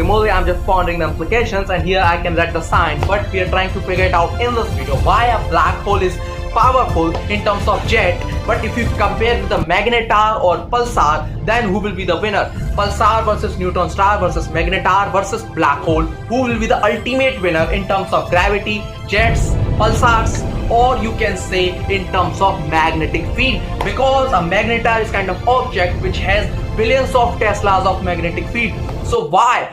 remotely, I'm just pondering the implications, and here I can read the science, but we are trying to figure it out in this video why a black hole is powerful in terms of jet. But if you compare with the magnetar or pulsar, then who will be the winner? Pulsar versus neutron star versus magnetar versus black hole. Who will be the ultimate winner in terms of gravity, jets, pulsars, or you can say in terms of magnetic field? Because a magnetar is kind of object which has billions of Teslas of magnetic field. So why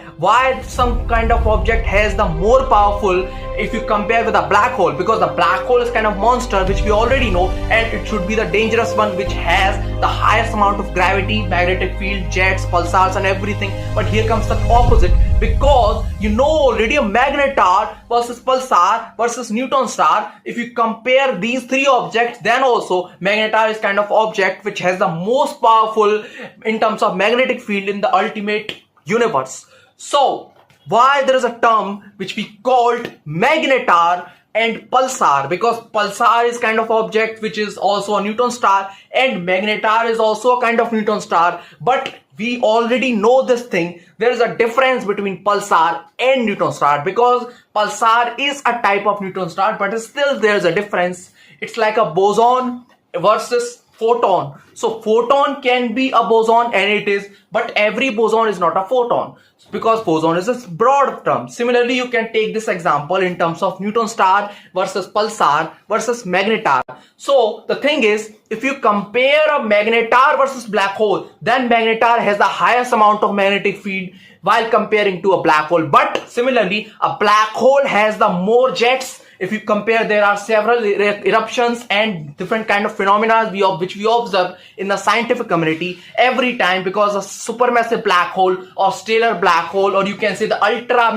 some kind of object has the more powerful if you compare with a black hole? Because the black hole is kind of monster which we already know, and it should be the dangerous one which has the highest amount of gravity, magnetic field, jets, pulsars and everything. But here comes the opposite, because you know already a magnetar versus pulsar versus neutron star. If you compare these three objects, then also magnetar is kind of object which has the most powerful in terms of magnetic field in the ultimate universe. So why there is a term which we called magnetar and pulsar? Because pulsar is kind of object which is also a neutron star, and magnetar is also a kind of neutron star. But we already know this thing. There is a difference between pulsar and neutron star, because pulsar is a type of neutron star, but still there is a difference. It's like a boson versus photon. So photon can be a boson, and it is, but every boson is not a photon, because boson is a broad term. Similarly, you can take this example in terms of neutron star versus pulsar versus magnetar. So the thing is, if you compare a magnetar versus black hole, then magnetar has the highest amount of magnetic field while comparing to a black hole. But similarly, a black hole has the more jets. If you compare, there are several eruptions and different kind of phenomena which we observe in the scientific community every time, because a supermassive black hole or stellar black hole, or you can say the ultra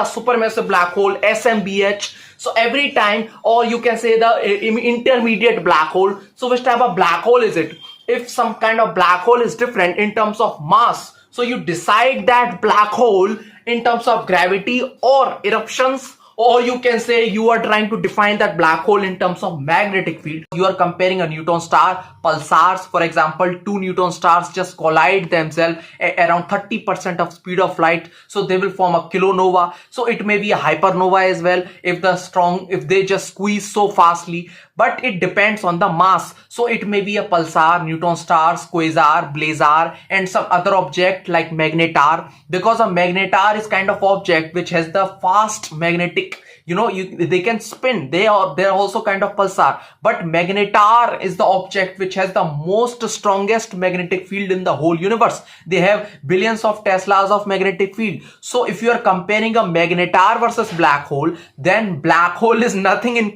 supermassive black hole, SMBH. So every time, or you can say the intermediate black hole. So which type of black hole is it? If some kind of black hole is different in terms of mass, so you decide that black hole in terms of gravity or eruptions, or you can say you are trying to define that black hole in terms of magnetic field. You are comparing a neutron star, pulsars. For example, two neutron stars just collide themselves at around 30% of speed of light, so they will form a kilonova. So it may be a hypernova as well if they just squeeze so fastly. But it depends on the mass. So it may be a pulsar, neutron stars, quasar, blazar, and some other object like magnetar, because a magnetar is kind of object which has the fast magnetic, they can spin. They're also kind of pulsar. But magnetar is the object which has the most strongest magnetic field in the whole universe. They have billions of Teslas of magnetic field. So if you are comparing a magnetar versus black hole, then black hole is nothing in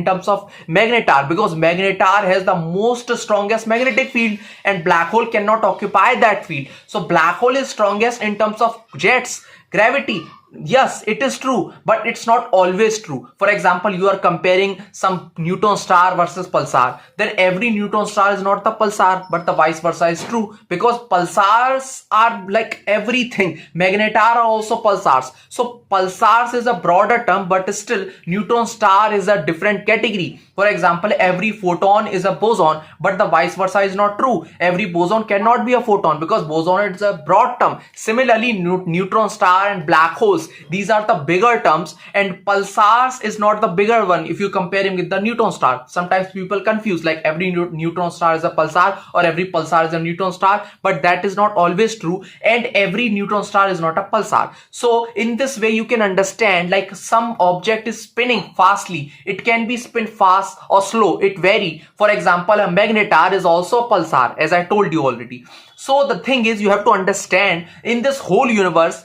terms of magnetar, because magnetar has the most strongest magnetic field and black hole cannot occupy that field. So black hole is strongest in terms of jets, gravity. Yes, it is true, but it's not always true. For example, you are comparing some neutron star versus pulsar. Then every neutron star is not the pulsar, but the vice versa is true, because pulsars are like everything. Magnetar are also pulsars. So pulsars is a broader term, but still neutron star is a different category. For example, every photon is a boson, but the vice versa is not true. Every boson cannot be a photon, because boson is a broad term. Similarly, neutron star and black holes, these are the bigger terms, and pulsars is not the bigger one if you compare him with the neutron star. Sometimes people confuse, like every neutron star is a pulsar or every pulsar is a neutron star, but that is not always true, and every neutron star is not a pulsar. So in this way you can understand, like some object is spinning fastly. It can be spin fast or slow, it vary. For example, a magnetar is also a pulsar, as I told you already. So the thing is, you have to understand, in this whole universe,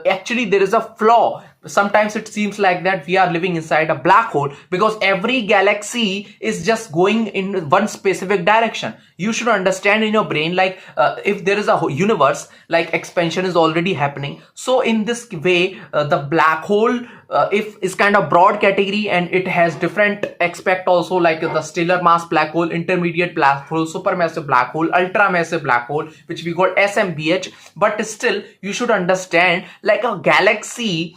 actually there is a flaw. Sometimes it seems like that we are living inside a black hole, because every galaxy is just going in one specific direction. You should understand in your brain, like if there is a universe, like expansion is already happening. So in this way, the black hole if is kind of broad category, and it has different aspect also, like the stellar mass black hole, intermediate black hole, supermassive black hole, ultramassive black hole, which we call SMBH. But still you should understand, like a galaxy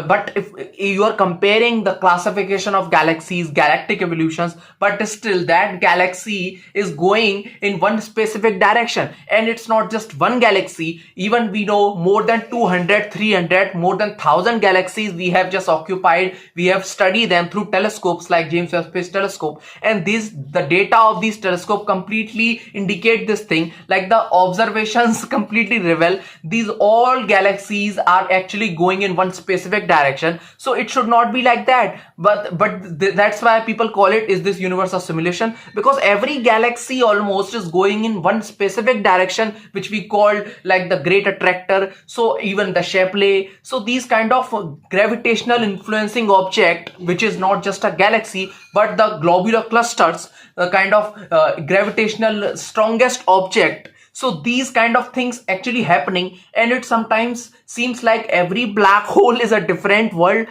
but if you are comparing the classification of galaxies, galactic evolutions, but still that galaxy is going in one specific direction, and it's not just one galaxy. Even we know more than 200, 300, more than 1000 galaxies we have just occupied. We have studied them through telescopes like James Webb Space Telescope, and the data of these telescope completely indicate this thing. Like the observations completely reveal these all galaxies are actually going in one specific direction. So it should not be like that, but that's why people call it, is this universe a simulation? Because every galaxy almost is going in one specific direction, which we call like the great attractor, so even the Shapley. So these kind of gravitational influencing object, which is not just a galaxy but the globular clusters, kind of gravitational strongest object. So these kind of things actually happening, and it sometimes seems like every black hole is a different world.